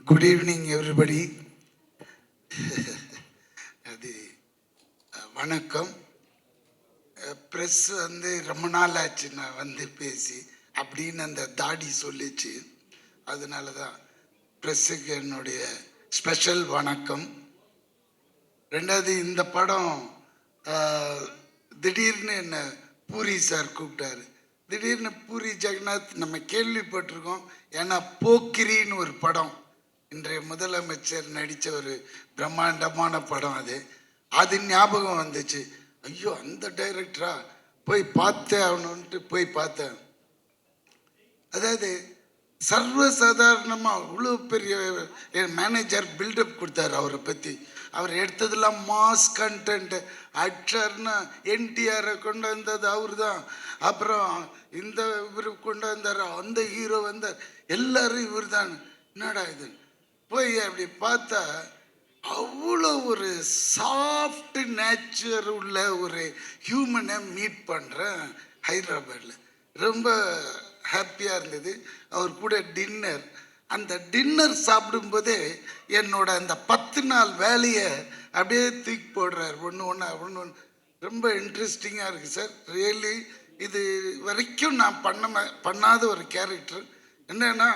Good evening everybody. அது வணக்கம். Press ரொம்ப நாள் ஆச்சு நான் பேசி அப்படின்னு அந்த தாடி சொல்லிச்சு. அதனால தான் ப்ரெஸ்ஸுக்கு என்னுடைய ஸ்பெஷல் வணக்கம். ரெண்டாவது, இந்த படம் திடீர்னு என்ன பூரி சார் கூப்பிட்டாரு. திடீர்னு பூரி ஜெகநாத் நம்ம கேள்விப்பட்டிருக்கோம். ஏன்னா போக்கிரின்னு ஒரு படம், இன்றைய முதலமைச்சர் நடித்த ஒரு பிரம்மாண்டமான படம், அது ஞாபகம் வந்துச்சு. ஐயோ, அந்த டைரக்டரா, போய் பார்த்தேன் அவனுன்ட்டு போய் பார்த்தேன். அதாவது சர்வசாதாரணமாக அவ்வளோ பெரிய மேனேஜர் பில்டப் கொடுத்தாரு அவரை பற்றி. அவர் எடுத்ததெல்லாம் மாஸ் கண்டென்ட். ஆக்டர்னா என்டிஆரை கொண்டு வந்தது அவர் தான். அப்புறம் இந்த இவர் கொண்டு வந்தார், அந்த ஹீரோ வந்தார், எல்லாரும் இவர் தான். என்னடா இது, போய் அப்படி பார்த்தா அவ்வளோ ஒரு சாஃப்ட் நேச்சர் உள்ள ஒரு ஹியூமனை மீட் பண்ணுறேன் ஹைதராபாத்தில். ரொம்ப ஹாப்பியாக இருந்தது. அவர் கூட டின்னர், அந்த டின்னர் சாப்பிடும்போதே என்னோட அந்த 10 நாள் வேலையை அப்படியே தூக்கி போடுறார். ஒன்று ரொம்ப இன்ட்ரெஸ்டிங்காக இருக்குது சார். ரியலி இது வரைக்கும் நான் பண்ணாத ஒரு கேரக்டர். என்னன்னா,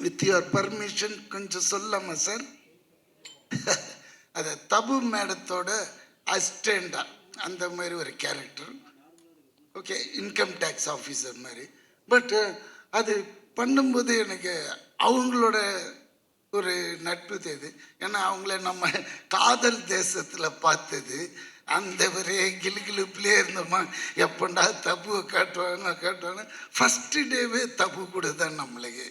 வித் யுவர் பர்மிஷன் கொஞ்சம் சொல்லாமா சார்? அது தபு மேடத்தோட அசிஸ்டண்டா அந்த மாதிரி ஒரு character. Okay, income tax officer மாதிரி. பட் அது பண்ணும்போது எனக்கு அவங்களோட ஒரு நட்பு தேது. ஏன்னா அவங்கள நம்ம காதல் தேசத்தில் பார்த்தது. அந்த ஒரே கிளுகிளுப்புலேயே இருந்தோமா, எப்பண்டா தபுவை காட்டுவாங்க. ஃபஸ்ட்டு டேவே தபு கூட தான் நம்மளுக்கு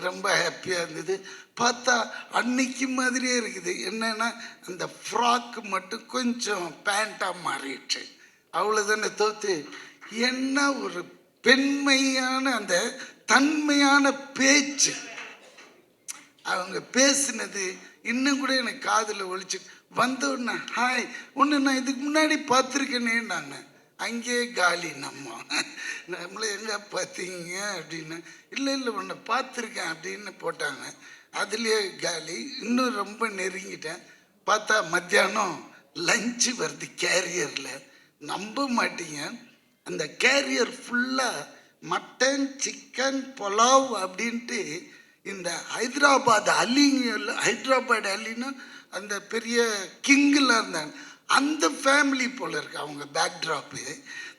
ரொம்ப ஹாப்பியாக இருந்தது. பார்த்தா அன்னைக்கு மாதிரியே இருக்குது. என்னன்னா, அந்த ஃப்ராக்கு மட்டும் கொஞ்சம் பேண்ட்டாக மாறிடுச்சு, அவ்வளோதானே தோத்து. என்ன ஒரு பெண்மையான அந்த தன்மையான பேச்சு, அவங்க பேசினது இன்னும் கூட எனக்கு காதில் ஒழிச்சு வந்தோடனே, ஹாய் ஒன்று நான் இதுக்கு முன்னாடி பார்த்துருக்கேனே. நாங்கள் அங்கேயே காலி, நம்மளை எங்கே பார்த்தீங்க அப்படின்னு. இல்லை ஒன்று பார்த்துருக்கேன் அப்படின்னு போட்டாங்க. அதுலேயே காலி. இன்னும் ரொம்ப நெருங்கிட்டேன். பார்த்தா மத்தியானம் லஞ்சு வருது கேரியரில். நம்ப மாட்டீங்க, அந்த கேரியர் ஃபுல்லாக மட்டன், சிக்கன், புலாவ் அப்படின்ட்டு இந்த ஹைதராபாத் அலின்னு அந்த பெரிய கிங்கில் இருந்தாங்க. அந்த ஃபேமிலி போல் இருக்கு அவங்க பேக்ட்ராப்பு.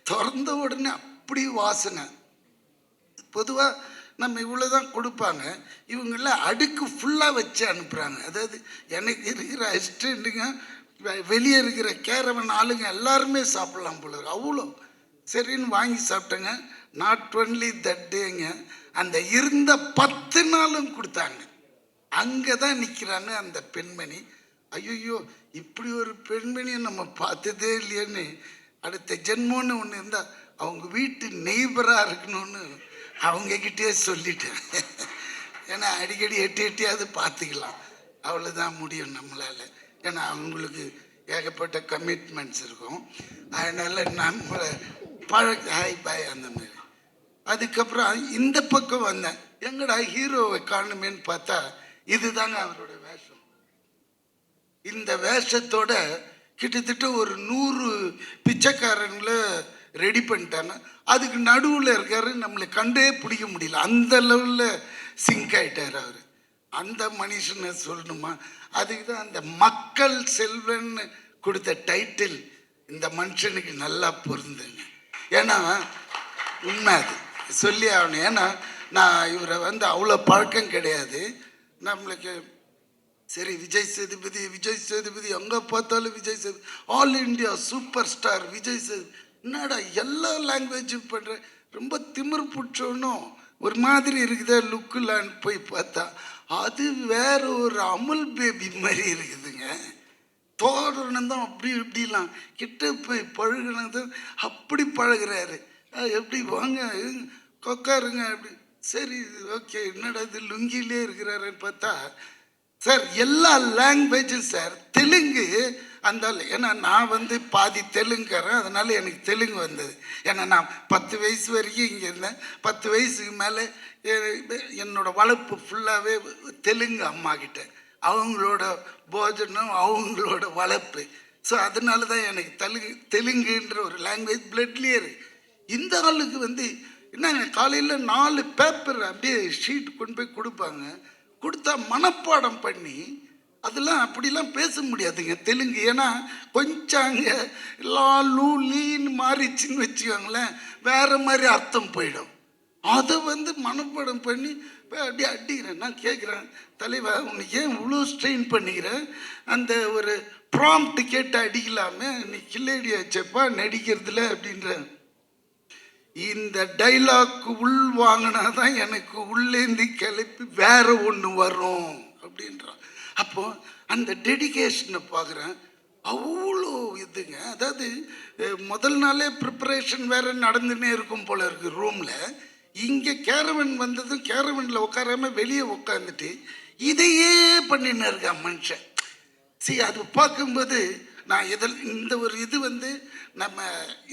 திறந்த உடனே அப்படி வாசனை. பொதுவாக நம்ம இவ்வளோ தான் கொடுப்பாங்க, இவங்கெல்லாம் அடுக்கு ஃபுல்லாக வச்சு அனுப்புகிறாங்க. அதாவது எனக்கு இருக்கிற அசிஸ்டண்ட்டுங்க, வெளியே இருக்கிற கேரவன் ஆளுங்க எல்லாருமே சாப்பிட்லாம் போல இருக்கு. அவ்வளோ சரின்னு வாங்கி சாப்பிட்டேங்க. நாட் ஒன்லி தட் டேங்க, அந்த இருந்த 10 நாளும் கொடுத்தாங்க. அங்கே தான் நிற்கிறாங்க அந்த பெண்மணி. ஐயோ, இப்படி ஒரு பெண்மணியை நம்ம பார்த்ததே இல்லையேன்னு, அடுத்த ஜென்மோன்னு ஒன்று இருந்தால் அவங்க வீட்டு நெய்பராக இருக்கணும்னு அவங்கக்கிட்டே சொல்லிட்டேன். ஏன்னா அடிக்கடி எட்டியாவது பார்த்துக்கலாம், அவ்வளோதான் முடியும் நம்மளால். ஏன்னா அவங்களுக்கு ஏகப்பட்ட கமிட்மெண்ட்ஸ் இருக்கும். அதனால் நம்மளை ஹாய் பாய் அந்த மாதிரி. அதுக்கப்புறம் இந்த பக்கம் வந்தேன். எங்கடா ஹீரோவை காணுமேன்னு பார்த்தா இதுதாங்க அவரோட வேஷம். இந்த வேஷத்தோட கிட்டத்தட்ட ஒரு 100 பிச்சைக்காரங்களை ரெடி பண்ணிட்டாங்க. அதுக்கு நடுவில் இருக்காரு, நம்மளை கண்டே பிடிக்க முடியல, அந்த லெவலில் சிங்க் ஆகிட்டார் அவர். அந்த மனுஷனை சொல்லணுமா? அதுக்கு தான் அந்த மக்கள் செல்வன்னு கொடுத்த டைட்டில் இந்த மனுஷனுக்கு நல்லா பொருந்துங்க. ஏன்னா உண்மை, அது சொல்லி ஆகணும். ஏன்னா நான் இவரை அவ்வளோ பழக்கம் கிடையாது நம்மளுக்கு. சரி, விஜய் சேதுபதி எங்கே பார்த்தாலும் Vijay Sethupathi, all India super star Vijay Sethupathi. என்னடா எல்லா லாங்குவேஜும் பண்ணுற, ரொம்ப திமிர் பிடிச்சோன்னும் ஒரு மாதிரி இருக்குதே லுக்குலான்னு போய் பார்த்தா அது வேற ஒரு அமுல் பேபி மாதிரி இருக்குதுங்க. தோரணம் தான் அப்படி இப்படிலாம் கிட்ட போய் பழகினது அப்படி பழகிறாரு. எப்படி வாங்க உட்காருங்க அப்படி. சரி ஓகே, என்னடா இது லுங்கிலே இருக்கிறாருன்னு பார்த்தா சார் எல்லா லாங்குவேஜும் சார். தெலுங்கு அந்த ஏன்னா நான் வந்து பாதி தெலுங்குறேன், அதனால எனக்கு தெலுங்கு வந்தது. ஏன்னா நான் 10 வயசு வரைக்கும் இங்கே இருந்தேன். 10 வயசுக்கு மேலே என்னோட வளர்ப்பு ஃபுல்லாகவே தெலுங்கு அம்மா கிட்ட. அவங்களோட போஜனம், அவங்களோட வளர்ப்பு. ஸோ அதனால தான் எனக்கு தெலுங்குன்ற ஒரு லாங்குவேஜ் பிளட்லேயே இருக்கு. இந்த ஆளுக்கு வந்து என்னங்க, காலையில் 4 பேப்பர் அப்படியே ஷீட் கொண்டு போய் கொடுப்பாங்க. கொடுத்தா மனப்பாடம் பண்ணி அதெல்லாம் அப்படிலாம் பேச முடியாதுங்க தெலுங்கு. ஏன்னா கொஞ்சம் அங்கே லா லூ லீன்னு மாறிச்சின்னு வச்சுக்கோங்களேன், வேறு மாதிரி அர்த்தம் போயிடும். அதை வந்து மனப்பாடம் பண்ணி அப்படியே அடிக்கிறேன். நான் கேட்குறேன், தலைவா உனக்கு ஏன் இவ்வளோ ஸ்ட்ரெயின் பண்ணிக்கிறேன்? அந்த ஒரு ப்ராம்ப்ட் கேட்டு அடிக்கலாமே, நீ கில்லேடி வச்சப்பா நடிக்கிறதுல அப்படின்ற. இந்த டைலாக் உள் வாங்கினா தான் எனக்கு உள்ளேந்தி கிளப்பி வேற ஒன்று வரும் அப்படின்றான். அப்போ அந்த டெடிகேஷனை பார்க்குறேன். அவ்வளோ இதுங்க. அதாவது முதல் நாளே ப்ரிப்பரேஷன் வேற நடந்துன்னே இருக்கும் போல இருக்கு ரூமில். இங்கே கேரவன் வந்ததும் கேரவனில் உட்காராம வெளியே உட்காந்துட்டு இதையே பண்ணின்னு இருக்கான் மனுஷன். சரி, அது பார்க்கும்போது நான் இந்த ஒரு இது வந்து நம்ம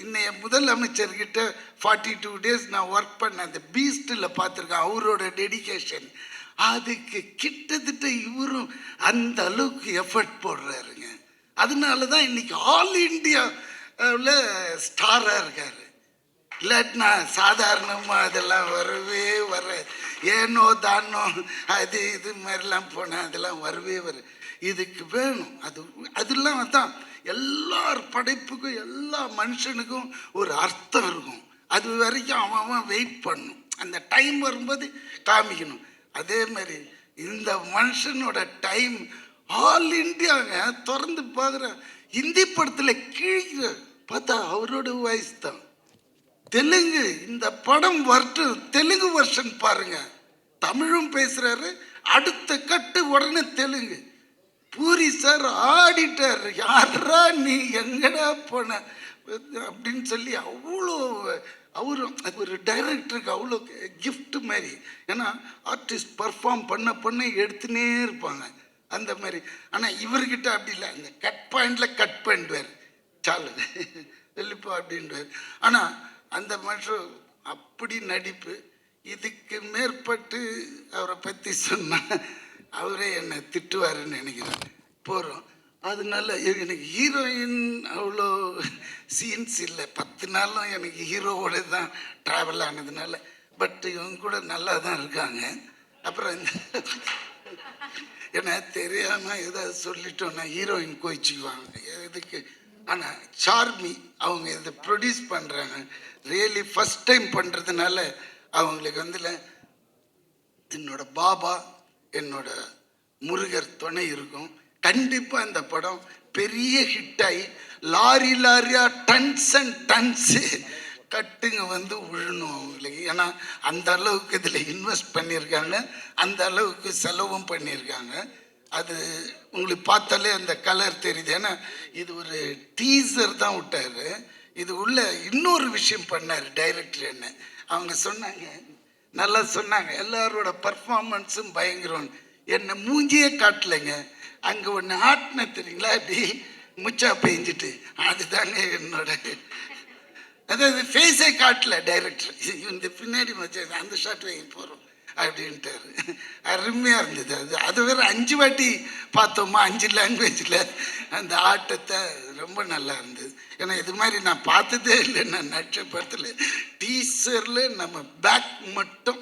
இன்னைய முதலமைச்சர்கிட்ட 42 days நான் ஒர்க் பண்ண அந்த பீஸ்டில் பார்த்துருக்கேன். அவரோட டெடிகேஷன் அதுக்கு கிட்டத்தட்ட இவரும் அந்த அளவுக்கு எஃபர்ட் போடுறாருங்க. அதனால தான் இன்னைக்கு ஆல் இண்டியாவில் ஸ்டாராக இருக்காரு. இல்லாட்டினா சாதாரணமாக அதெல்லாம் வரவே வர, ஏனோ தானோ அது இது மாதிரிலாம் போனால் அதெல்லாம் வரவே இதுக்கு வேணும். அதெல்லாம் தான் எல்லார் படைப்புக்கும் எல்லா மனுஷனுக்கும் ஒரு அர்த்தம் இருக்கும். அது வரைக்கும் அவன் வெயிட் பண்ணும். அந்த டைம் வரும்போது காமிக்கணும். அதே மாதிரி இந்த மனுஷனோட டைம் ஆல் இண்டியாங்க. திறந்து பார்க்குறேன், ஹிந்தி படத்தில் கீழே பார்த்தா அவரோட வாய்ஸ் தான். தெலுங்கு இந்த படம் வரட்டும், தெலுங்கு வெர்ஷன் பாருங்க. தமிழும் பேசுறாரு, அடுத்த கட்டு உடனே தெலுங்கு. பூரி சார் ஆடிட்டார், யாரா நீ எங்கடா போன அப்படின்னு சொல்லி அவ்வளோ அவரும் ஒரு டைரக்டருக்கு அவ்வளோ கிஃப்ட் மாதிரி. ஏன்னா ஆர்டிஸ்ட் பர்ஃபார்ம் பண்ண எடுத்துனே இருப்பாங்க அந்த மாதிரி. ஆனால் இவர்கிட்ட அப்படி இல்லை, அந்த கட் பாயிண்டில் கட் பண்ணிடுவார், சாலு வெளிப்பா அப்படின்வார். ஆனால் அந்த மனுஷன் அப்படி நடிப்பு. இதுக்கு மேற்பட்டு அவரை பற்றி சொன்னால் அவரே என்னை திட்டுவாருன்னு நினைக்கிறேன். போகிறோம். அதனால எனக்கு ஹீரோயின் அவ்வளோ சீன்ஸ் இல்லை. 10 நாளும் எனக்கு ஹீரோவோட தான் ட்ராவல் ஆனதுனால. பட் இவங்க கூட நல்லா தான் இருக்காங்க. அப்புறம் இந்த ஏன்னா தெரியாமல் ஏதாவது சொல்லிட்டோன்னா ஹீரோயின் கோச்சிக்குவாங்க எதுக்கு. ஆனால் சார்மி அவங்க இதை ப்ரொடியூஸ் பண்ணுறாங்க. ரியலி ஃபஸ்ட் டைம் பண்ணுறதுனால அவங்களுக்கு வந்துல என்னோட பாபா என்னோட முருகர் துணை இருக்கும். கண்டிப்பாக இந்த படம் பெரிய ஹிட் ஆகி லாரியா டன்ஸ் அண்ட் டன்ஸு கட்டுங்க வந்து விழணும் அவங்களுக்கு. ஏன்னா அந்த அளவுக்கு இதில் இன்வெஸ்ட் பண்ணியிருக்காங்க, அந்த அளவுக்கு செலவும் பண்ணியிருக்காங்க. அது உங்களுக்கு பார்த்தாலே அந்த கலர் தெரியுது. ஏன்னா இது ஒரு டீசர் தான் விட்டார். இது உள்ள இன்னொரு விஷயம் பண்ணார் டைரக்டர். என்ன அவங்க சொன்னாங்க, நல்லா சொன்னாங்க, எல்லாரோட பர்ஃபார்மன்ஸும் பயங்கரம். என்னை மூஞ்சியே காட்டலைங்க, அங்கே ஒன்று ஆட்டின தெரியுங்களா, அப்படி முச்சா பெஞ்சிட்டு, அதுதாங்க என்னோட, அதாவது ஃபேஸே காட்டல டைரக்டர். இந்த பின்னாடி மச்சா அந்த ஷாட் வாங்கி போகிறோம் அப்படின்ட்டாரு. அருமையாக இருந்தது. அது வேற 5 வாட்டி பார்த்தோமா 5 லாங்குவேஜில் அந்த ஆட்டத்தை. ரொம்ப நல்லா இருந்தது. ஏன்னா இது மாதிரி நான் பார்த்ததே இல்லை. நான் நட்சப்படத்தில் டீசரில் நம்ம பேக் மட்டும்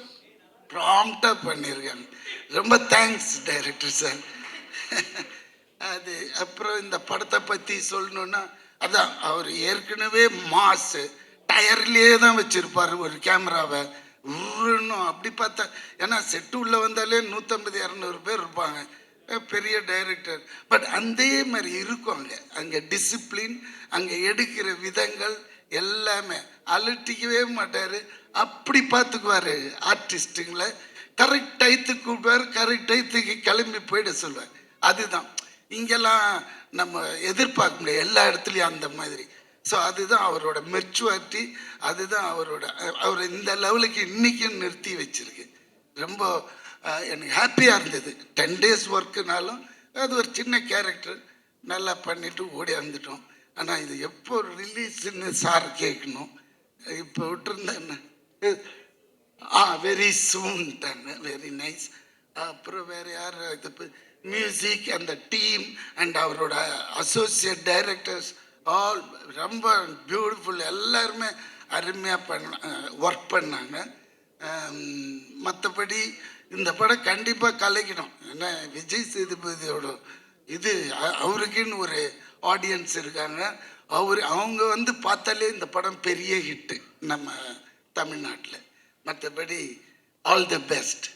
ப்ராம்ப்டாக பண்ணியிருக்காங்க. ரொம்ப தேங்க்ஸ் டைரக்டர் சார். அது அப்புறம் இந்த படத்தை பற்றி சொல்லணுன்னா, அதான் அவர் ஏற்கனவே மாசு டயர்லேயே தான் வச்சுருப்பார் ஒரு கேமராவை. உருணும் அப்படி பார்த்தா, ஏன்னா செட்டு உள்ளே வந்தாலே 150-200 பேர் இருப்பாங்க, பெரிய டைரக்டர். பட் அதே மாதிரி இருக்கும் அங்கே டிசிப்ளின், அங்கே எடுக்கிற விதங்கள் எல்லாமே. அலட்டிக்கவே மாட்டார், அப்படி பார்த்துக்குவார் ஆர்டிஸ்ட்டுங்களை. கரெக்ட் டயத்துக்கு கூப்பிடுவார், கரெக்ட் டயத்துக்கு கிளம்பி போயிட சொல்லுவார். அதுதான் இங்கெல்லாம் நம்ம எதிர்பார்க்க முடியாது எல்லா இடத்துலையும் அந்த மாதிரி. ஸோ அதுதான் அவரோட மெச்சுவாரிட்டி, அதுதான் அவர் இந்த லெவலுக்கு இன்றைக்கும் நிறுத்தி வச்சிருக்கு. ரொம்ப எனக்கு ஹாப்பியாக இருந்தது. 10 days ஒர்க்குனாலும் அது ஒரு சின்ன கேரக்டர் நல்லா பண்ணிவிட்டு ஓடி வந்துட்டோம். ஆனால் இது எப்போ ரிலீஸ்ன்னு சார் கேட்கணும். இப்போ விட்டுருந்தேன். வெரி சூன் தானே, வெரி நைஸ். அப்புறம் வேறு யார் இது மியூசிக் அந்த டீம் அண்ட் அவரோட அசோசியேட் டைரக்டர்ஸ் ஆல் ரொம்ப பியூட்டிஃபுல். எல்லாருமே அருமையாக ஒர்க் பண்ணாங்க. மற்றபடி இந்த படம் கண்டிப்பாக கலைக்கணும். ஏன்னா விஜய் சேதுபதியோட இது அவருக்குன்னு ஒரு ஆடியன்ஸ் இருக்காங்க. அவங்க வந்து பார்த்தாலே இந்த படம் பெரிய ஹிட்டு நம்ம தமிழ்நாட்டில். மற்றபடி ஆல் தி பெஸ்ட்.